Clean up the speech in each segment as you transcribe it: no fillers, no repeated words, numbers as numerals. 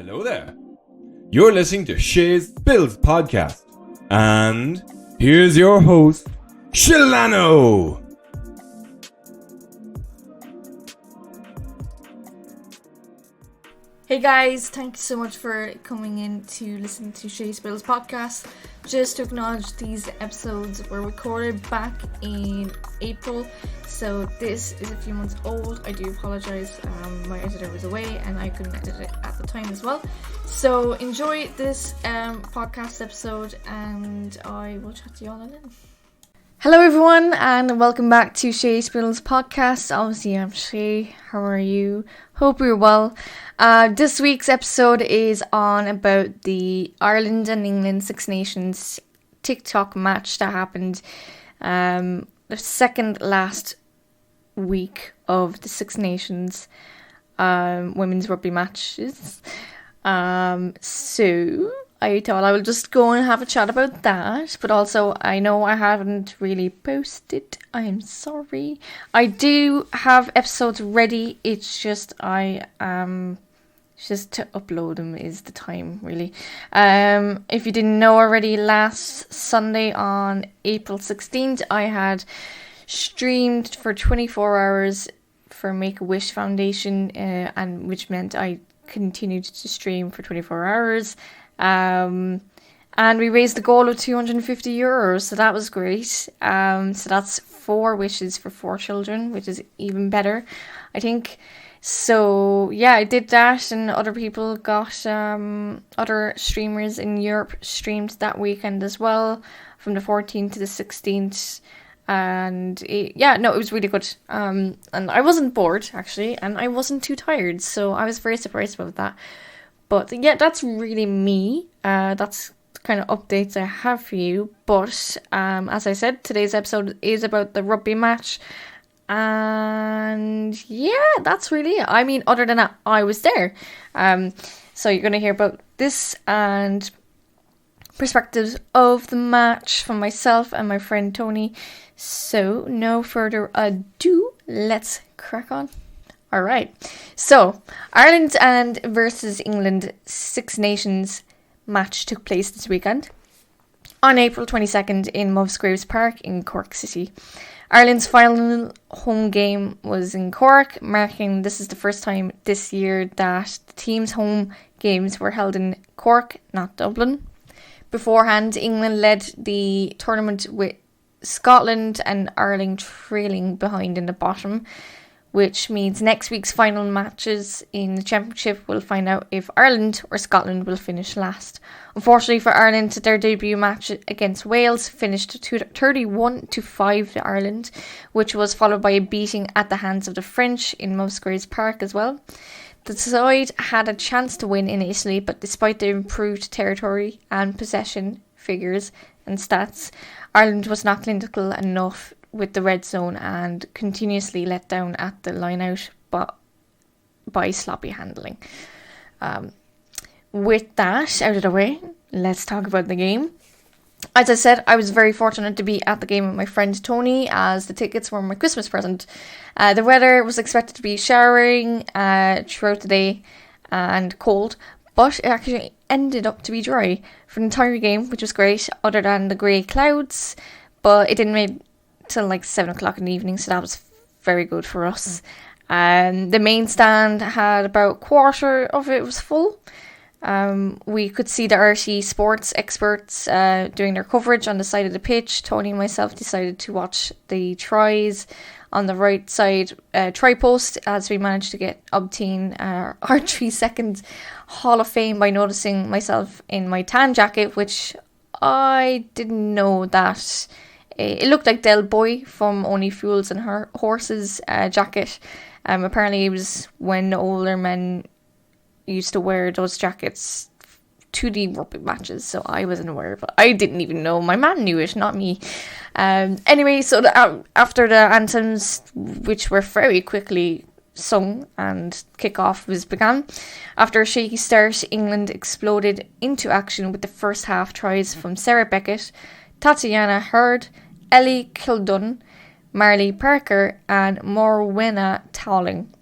Hello there. You're listening to Shay's Bills podcast. And here's your host, Shilano. Hey guys, thank you so much for coming in to listen to Shay's Bills podcast. Just to acknowledge, these episodes were recorded back in April, so this is a few months old. I do apologise, my editor was away and I couldn't edit it at the time as well. So enjoy this podcast episode and I will chat to you all in. Hello everyone and welcome back to Shay's Bills podcast. Obviously I'm Shay, how are you? Hope you're well. This week's episode is on about the Ireland and England Six Nations TikTok match that happened the second last week of the Six Nations women's rugby matches. So I thought I will just go and have a chat about that, but also I know I haven't really posted. I'm sorry. I do have episodes ready. It's just just to upload them is the time, really. If you didn't know already, last Sunday on April 16th, I had streamed for 24 hours for Make-A-Wish Foundation, and which meant I continued to stream for 24 hours. And we raised a goal of €250, so that was great. So that's 4 wishes for 4 children, which is even better, I think. So yeah, I did that, and other people got other streamers in Europe streamed that weekend as well, from the 14th to the 16th. And it was really good. And I wasn't bored actually, and I wasn't too tired, so I was very surprised about that. But yeah, that's really me. That's the kind of updates I have for you. But as I said, today's episode is about the rugby match. And yeah, that's really it. I mean, other than that, I was there. So you're going to hear about this and perspectives of the match from myself and my friend Toni. So no further ado, let's crack on. All right, so Ireland and versus England Six Nations match took place this weekend on April 22nd in Musgraves Park in Cork City. Ireland's final home game was in Cork, marking this is the first time this year that the team's home games were held in Cork, not Dublin. Beforehand, England led the tournament with Scotland and Ireland trailing behind in the bottom, which means next week's final matches in the championship will find out if Ireland or Scotland will finish last. Unfortunately for Ireland, their debut match against Wales finished 31-5 to Ireland, which was followed by a beating at the hands of the French in Musgraves Park as well. The side had a chance to win in Italy, but despite their improved territory and possession figures and stats, Ireland was not clinical enough with the red zone and continuously let down at the line out by sloppy handling. With that out of the way, let's talk about the game. As I said, I was very fortunate to be at the game with my friend Toni, as the tickets were my Christmas present. The weather was expected to be showering throughout the day and cold, but it actually ended up to be dry for the entire game, which was great, other than the grey clouds, but it didn't rain till like 7 o'clock in the evening, so that was very good for us. The main stand had about a quarter of it was full. We could see the RT sports experts doing their coverage on the side of the pitch. Toni and myself decided to watch the tries on the right side try post, as we managed to obtain our 3 second Hall of Fame by noticing myself in my tan jacket, which I didn't know that it looked like Del Boy from Only Fools and Horses jacket. Apparently it was when older men used to wear those jackets to the rugby matches, so I wasn't aware, but I didn't even know. My man knew it, not me. Anyway, so after the anthems, which were very quickly sung and kick-off was begun, after a shaky start, England exploded into action with the first half tries from Sarah Beckett, Tatiana Hurd, Ellie Kildun, Marley Parker and Morwenna Towling,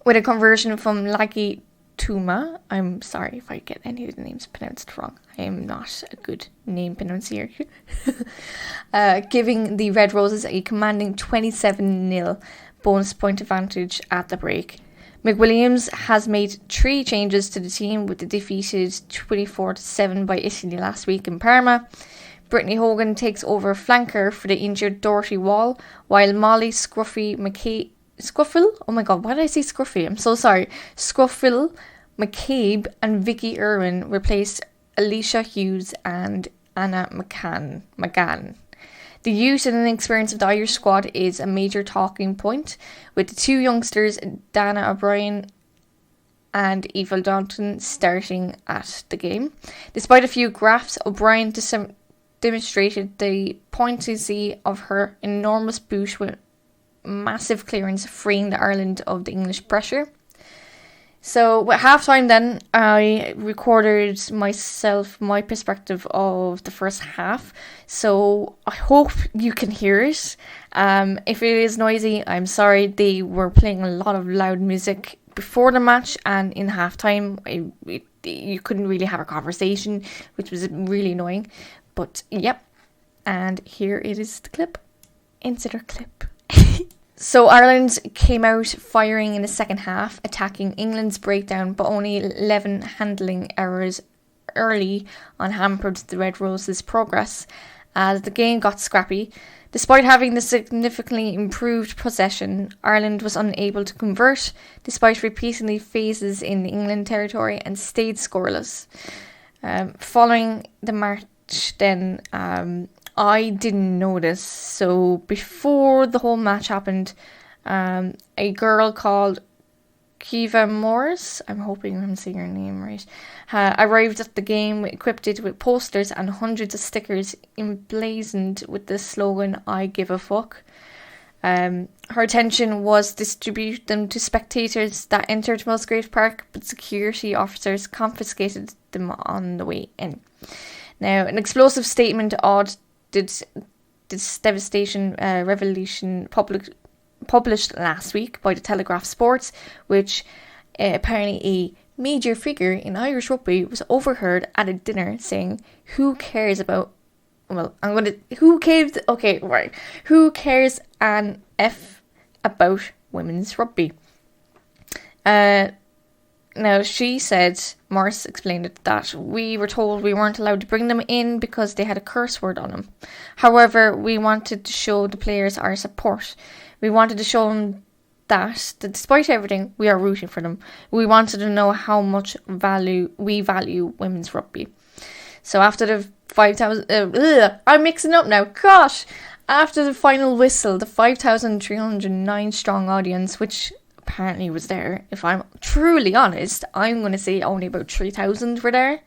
with a conversion from Laggy Tuma. I'm sorry if I get any of the names pronounced wrong. I am not a good name pronuncier. Giving the Red Roses a commanding 27-0 bonus point advantage at the break. McWilliams has made 3 changes to the team with the defeated 24-7 by Italy last week in Parma. Brittany Hogan takes over flanker for the injured Doherty Wall, while Molly Scruffil? Oh my god, why did I say Scruffy? I'm so sorry. Scruffil, McCabe and Vicky Irwin replaced Alicia Hughes and Anna McGann. The youth and inexperience of the Irish squad is a major talking point, with the 2 youngsters, Dana O'Brien and Eva Dalton, starting at the game. Despite a few graphs, O'Brien demonstrated the poignancy of her enormous boot with massive clearance, freeing the Ireland of the English pressure. So at halftime then, I recorded my perspective of the first half. So I hope you can hear it. If it is noisy, I'm sorry. They were playing a lot of loud music before the match, and in halftime, you couldn't really have a conversation, which was really annoying. But yep, and here it is the clip. Insert clip. So Ireland came out firing in the second half, attacking England's breakdown, but only 11 handling errors early on hampered the Red Roses' progress as the game got scrappy. Despite having the significantly improved possession, Ireland was unable to convert, despite repeatedly phases in the England territory, and stayed scoreless. Following the match then, I didn't notice. So before the whole match happened, a girl called Kiva Morris, I'm hoping I'm saying her name right, arrived at the game equipped with posters and hundreds of stickers emblazoned with the slogan, "I give a fuck." Her intention was to distribute them to spectators that entered Musgrave Park, but security officers confiscated them on the way in. Now, an explosive statement odd this devastation revelation published last week by the Telegraph Sports, which apparently a major figure in Irish rugby was overheard at a dinner saying, "Who cares about?" Well, who cares? Okay, right. Who cares an F about women's rugby? Now, she said, Morris explained it, that we were told we weren't allowed to bring them in because they had a curse word on them. However, we wanted to show the players our support. We wanted to show them that despite everything, we are rooting for them. We wanted to know how much we value women's rugby. So after the 5,000... I'm mixing up now. Gosh! After the final whistle, the 5,309 strong audience, which apparently was there, if I'm truly honest, I'm going to say only about 3,000 were there.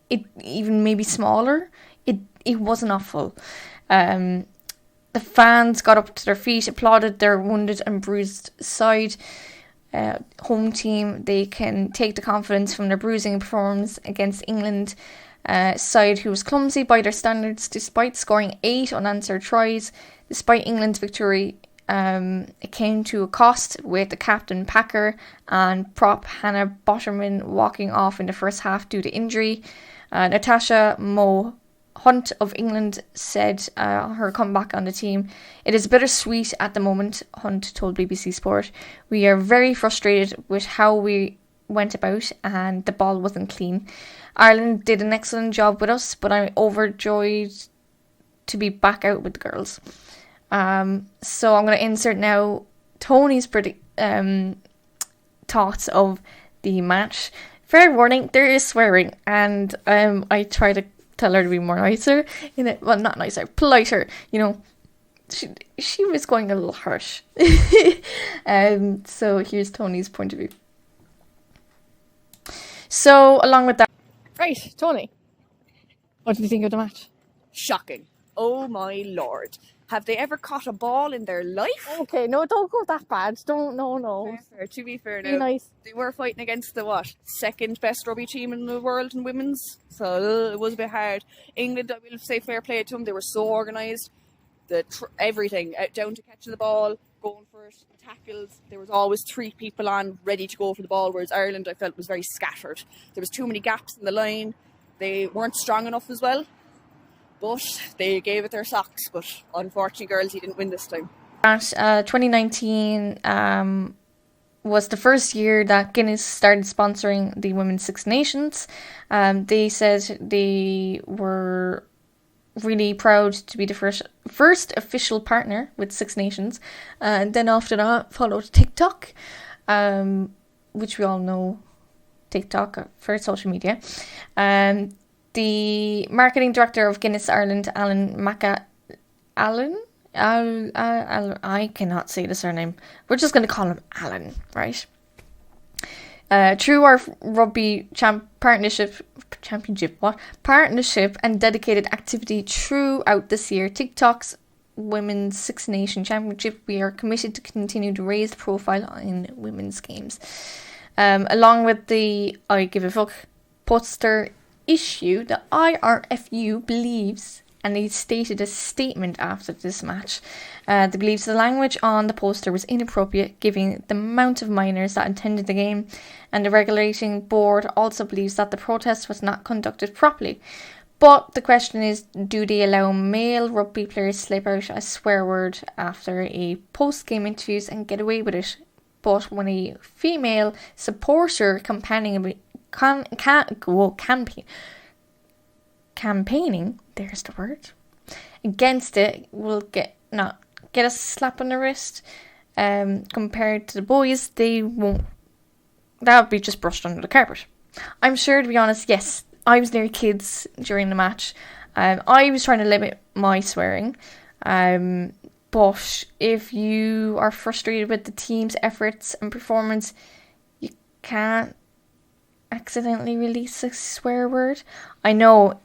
It even maybe smaller. It wasn't awful. The fans got up to their feet, applauded their wounded and bruised side. Home team, they can take the confidence from their bruising performance against England side, who was clumsy by their standards despite scoring 8 unanswered tries. Despite England's victory, it came to a cost, with the captain Packer and prop Hannah Botterman walking off in the first half due to injury. Natasha Moe Hunt of England said her comeback on the team, "It is bittersweet at the moment," Hunt told BBC Sport. "We are very frustrated with how we went about, and the ball wasn't clean. Ireland did an excellent job with us, but I'm overjoyed to be back out with the girls." So I'm going to insert now Toni's thoughts of the match. Fair warning, there is swearing, and I try to tell her to be more nicer in it. Well, not nicer, politer. You know, she was going a little harsh. So here's Toni's point of view. So along with that, right, Toni, what did you think of the match? Shocking. Oh my lord. Have they ever caught a ball in their life? Okay, no, don't go that bad. No. Fair. To be fair Be now, nice. they were fighting against the, second best rugby team in the world in women's. So it was a bit hard. England, I will say fair play to them. They were so organised. Everything, down to catching the ball. going for it, tackles. There was always 3 people on, ready to go for the ball, whereas Ireland, I felt, was very scattered. There was too many gaps in the line. They weren't strong enough as well, but they gave it their socks. But unfortunately, girls, he didn't win this time. 2019 was the first year that Guinness started sponsoring the Women's Six Nations. They said they were really proud to be the first official partner with Six Nations. And then after that followed TikTok, which we all know TikTok for social media. The marketing director of Guinness Ireland, I cannot say the surname. We're just going to call him Alan, right? Through our rugby partnership and dedicated activity throughout this year, TikTok's Women's Six Nation Championship, we are committed to continue to raise the profile in women's games. Along with the I Give a Fuck poster issue, the IRFU believes, and they stated a statement after this match, they believe the language on the poster was inappropriate given the amount of minors that attended the game, and the regulating board also believes that the protest was not conducted properly. But the question is, do they allow male rugby players slip out a swear word after a post-game interviews and get away with it? But when a female supporter campaigning, there's the word, against it, will get a slap on the wrist. Compared to the boys, they won't. That would be just brushed under the carpet. I'm sure, to be honest, yes, I was near kids during the match. I was trying to limit my swearing. But if you are frustrated with the team's efforts and performance, you can't accidentally release a swear word. I know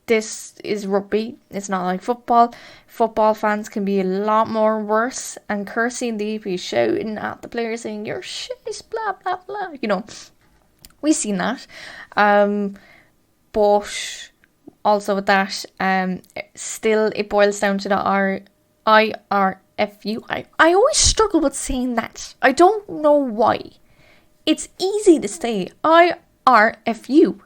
this is rugby. It's not like football. Football fans can be a lot more worse and cursing. They'd be shouting at the players saying, "You're shit, blah, blah, blah." You know, we've seen that. But also with that, still it boils down to the IRFU. I always struggle with saying that. I don't know why. It's easy to say IRFU.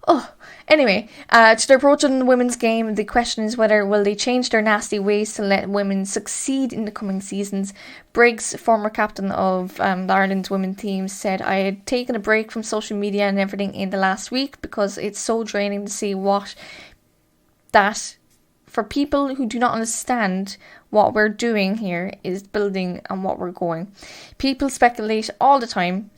Oh, anyway, to their approach on the women's game, the question is whether will they change their nasty ways to let women succeed in the coming seasons. Briggs, former captain of the Ireland's women's team, said, "I had taken a break from social media and everything in the last week because it's so draining to see what that, for people who do not understand what we're doing here, is building and what we're going. People speculate all the time.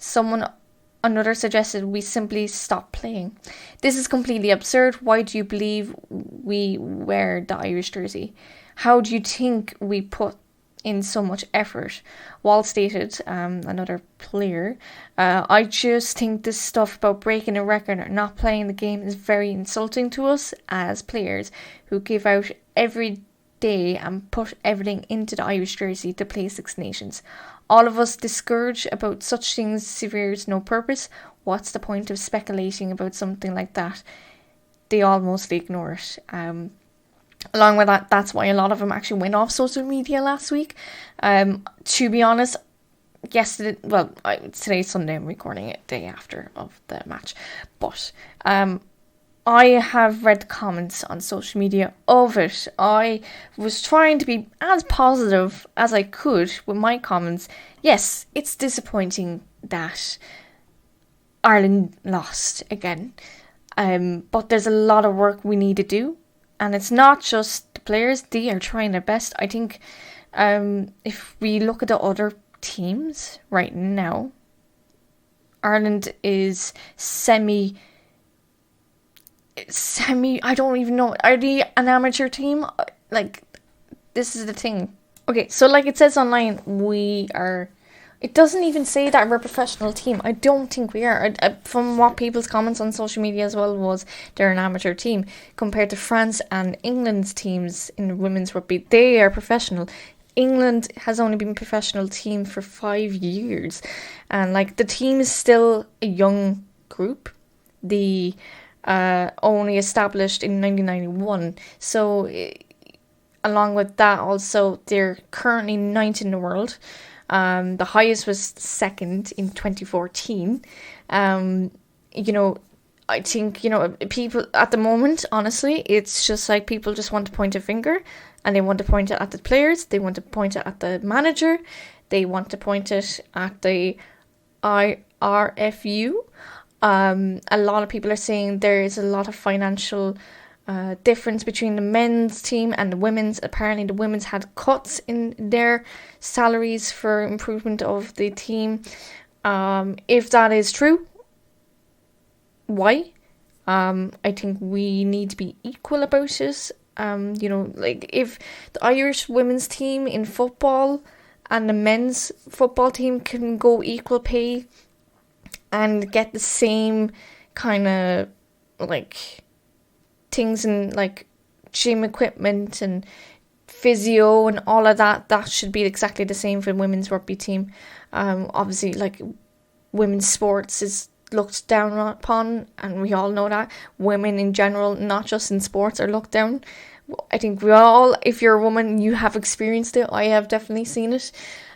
Another suggested we simply stop playing. This is completely absurd. Why do you believe we wear the Irish jersey? How do you think we put in so much effort?" Wall stated, another player, "I just think this stuff about breaking a record or not playing the game is very insulting to us as players who give out every day and put everything into the Irish jersey to play Six Nations. All of us discourage about such things serves no purpose. What's the point of speculating about something like that?" They all mostly ignore it. Along with that, that's why a lot of them actually went off social media last week. To be honest, today's Sunday, I'm recording it day after of the match. But I have read the comments on social media of it. I was trying to be as positive as I could with my comments. Yes, it's disappointing that Ireland lost again. But there's a lot of work we need to do. And it's not just the players. They are trying their best. I think if we look at the other teams right now, Ireland is I don't even know. Are they an amateur team? Like, this is the thing. Okay, so like it says online, it doesn't even say that we're a professional team. I don't think we are. From what people's comments on social media as well was, they're an amateur team. Compared to France and England's teams in women's rugby, they are professional. England has only been a professional team for 5 years. And like, the team is still a young group. Only established in 1991. So along with that, also, they're currently 9th in the world. The highest was 2nd in 2014. You know, I think, you know, people at the moment, honestly, it's just like people just want to point a finger, and they want to point it at the players, they want to point it at the manager, they want to point it at the IRFU. A lot of people are saying there is a lot of financial difference between the men's team and the women's. Apparently the women's had cuts in their salaries for improvement of the team. If that is true, why? I think we need to be equal about it. You know, like if the Irish women's team in football and the men's football team can go equal pay and get the same kind of like things and like gym equipment and physio and all of that, that should be exactly the same for the women's rugby team. Obviously, like, women's sports is looked down upon, and we all know that. Women in general, not just in sports, are looked down. I think we all, if you're a woman, you have experienced it. I have definitely seen it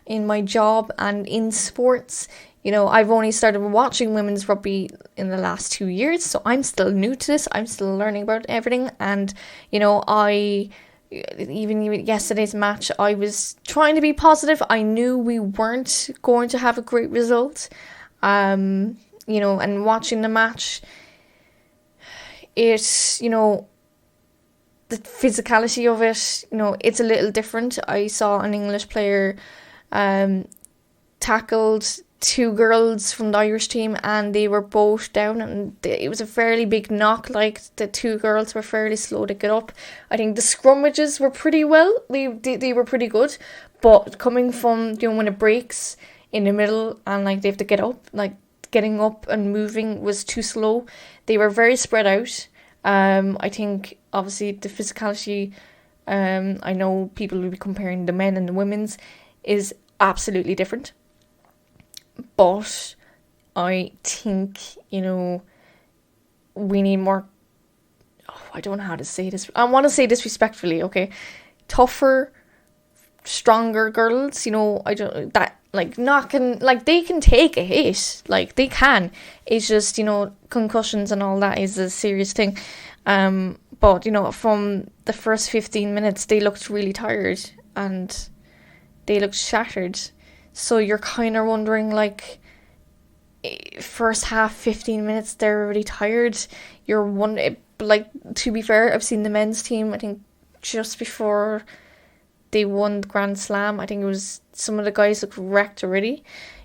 in my job and in sports. You know, I've only started watching women's rugby in the last 2 years, so I'm still new to this. I'm still learning about everything. And, you know, even yesterday's match, I was trying to be positive. I knew we weren't going to have a great result. You know, and watching the match, it's, you know, the physicality of it, you know, it's a little different. I saw an English player tackled 2 girls from the Irish team, and they were both down, and it was a fairly big knock. Like, the 2 girls were fairly slow to get up. I think the scrummages were pretty well. They were pretty good, but coming from, you know, when it breaks in the middle and like they have to get up, like getting up and moving was too slow. They were very spread out. I think obviously the physicality, I know people will be comparing the men and the women's, is absolutely different. But I think, you know, we need more, I don't know how to say this. I want to say this respectfully, okay? Tougher, stronger girls, you know, they can take a hit, like they can. It's just, you know, concussions and all that is a serious thing. But, you know, from the first 15 minutes, they looked really tired and they looked shattered. So you're kind of wondering, like, first half, 15 minutes, they're already tired. Like, to be fair, I've seen the men's team, I think, just before they won the Grand Slam. I think it was, some of the guys looked wrecked already,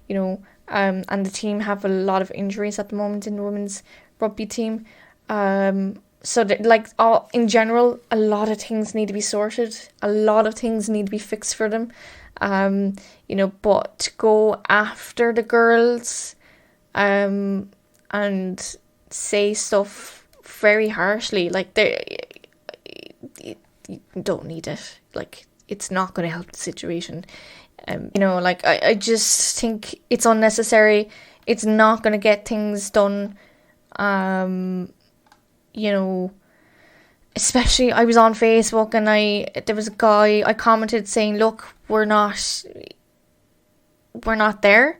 you know, and the team have a lot of injuries at the moment in the women's rugby team. So like, in general, a lot of things need to be sorted. A lot of things need to be fixed for them. You know, but to go after the girls, and say stuff very harshly, like, you don't need it. Like, it's not going to help the situation. You know, like, I just think it's unnecessary. It's not going to get things done. You know, especially, I was on Facebook and there was a guy, I commented saying, look, we're not there.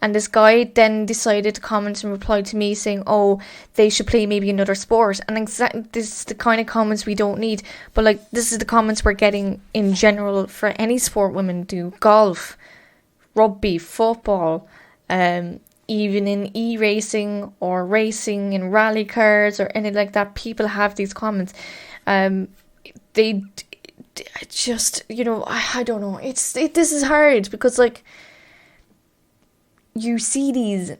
And this guy then decided to comment and reply to me saying, oh, they should play maybe another sport. And exactly, this is the kind of comments we don't need. But, like, this is the comments we're getting in general for any sport women do. Golf, rugby, football, even in e-racing or racing in rally cars or anything like that, people have these comments. They just, you know, I don't know. This is hard because, like, you see these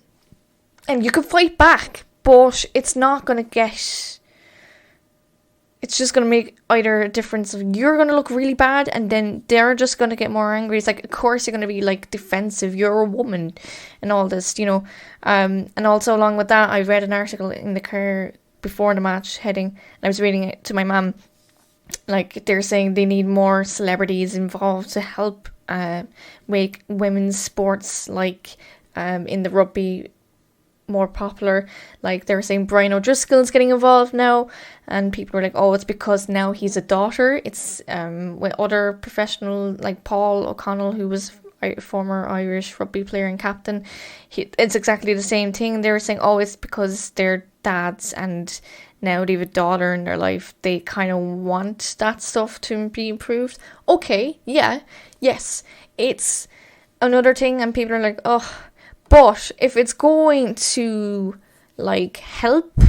and you can fight back, but it's not going to get, it's just going to make either a difference of you're going to look really bad and then they're just going to get more angry. It's like, of course you're going to be, like, defensive, you're a woman and all this, you know. And also along with that, I read an article in the car before the match heading, and I was reading it to my mum. Like, they're saying they need more celebrities involved to help make women's sports, like, in the rugby more popular. Like they were saying Brian O'Driscoll's getting involved now, and people were like, oh, it's because now he's a daughter. It's with other professional like Paul O'Connell, who was a former Irish rugby player and captain. It's exactly the same thing. They were saying, oh, it's because they're dads and now they have a daughter in their life. They kind of want that stuff to be improved. Okay, yeah, yes, it's another thing, and people are like, oh, but if it's going to like help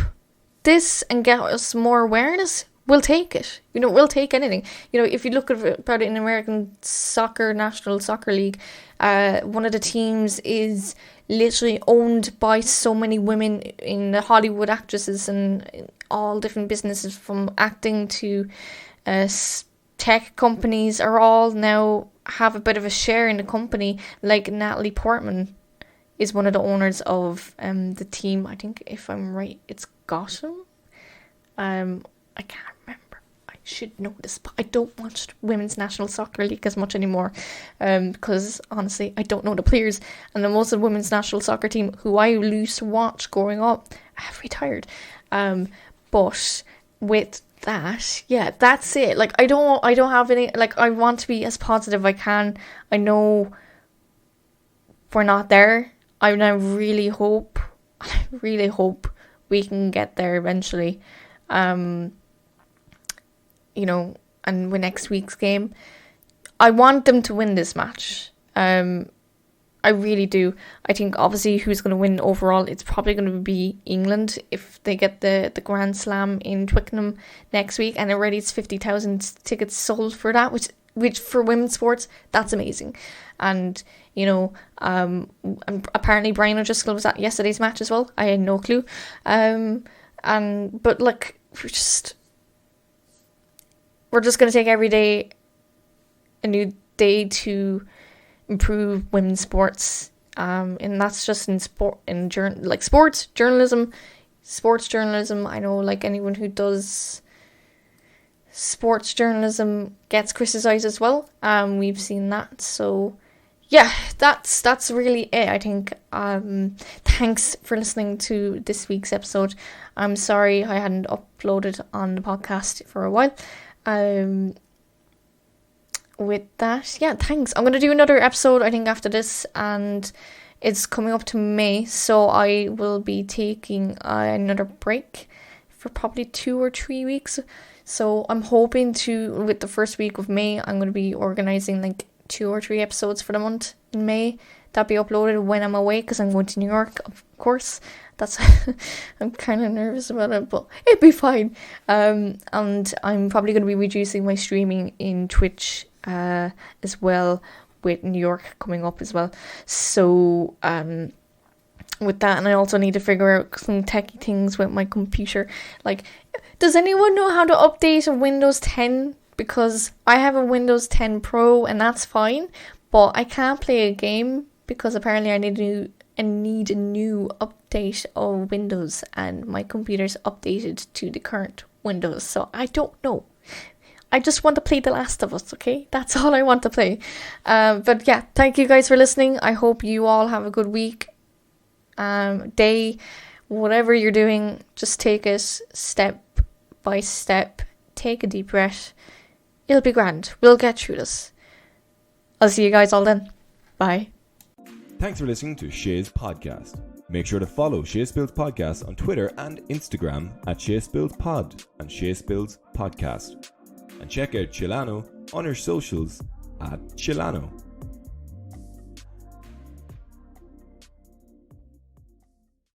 this and get us more awareness, we'll take it. You know, we'll take anything. You know, if you look about it in American soccer, National Soccer League, one of the teams is literally owned by so many women in the Hollywood actresses and all different businesses, from acting to tech companies, are all now have a bit of a share in the company. Like Natalie Portman is one of the owners of the team. I think, if I'm right, it's Gotham. I can't remember. I should know this, but I don't watch Women's National Soccer League as much anymore, because honestly, I don't know the players. And the most of the Women's National Soccer team, who I used to watch growing up, have retired. But with that, yeah, that's it. Like, I don't have any, like, I want to be as positive I can. I know we're not there. I really hope we can get there eventually. You know, and with next week's game, I want them to win this match. I really do. I think obviously who's going to win overall, it's probably going to be England if they get the Grand Slam in Twickenham next week, and already it's 50,000 tickets sold for that, which for women's sports, that's amazing. And you know, apparently Brian O'Driscoll was at yesterday's match as well. I had no clue. But like, we're just going to take every day a new day to improve women's sports, and that's just in sports journalism. I know, like, anyone who does sports journalism gets criticized as well. We've seen that. So yeah, that's really it, I think. Thanks for listening to this week's episode. I'm sorry I hadn't uploaded on the podcast for a while. With that, yeah, thanks. I'm going to do another episode, I think, after this, and it's coming up to May, so I will be taking another break for probably 2 or 3 weeks. So I'm hoping to, with the first week of May, I'm going to be organising like 2 or 3 episodes for the month in May that be uploaded when I'm away, because I'm going to New York, of course. That's I'm kind of nervous about it, but it'll be fine. And I'm probably going to be reducing my streaming in Twitch as well, with New York coming up as well. So with that, and I also need to figure out some techie things with my computer. Like, does anyone know how to update a Windows 10? Because I have a Windows 10 Pro and that's fine, but I can't play a game because apparently I need a new update of Windows, and my computer's updated to the current Windows. So I don't know. I just want to play The Last of Us, okay? That's all I want to play. But yeah, thank you guys for listening. I hope you all have a good week, day, whatever you're doing. Just take it step by step. Take a deep breath. It'll be grand. We'll get through this. I'll see you guys all then. Bye. Thanks for listening to Shay's podcast. Make sure to follow Shay Spills Podcast on Twitter and Instagram at Shay Spills Pod and Shay Spills Podcast. And check out Chilano on her socials at Chilano.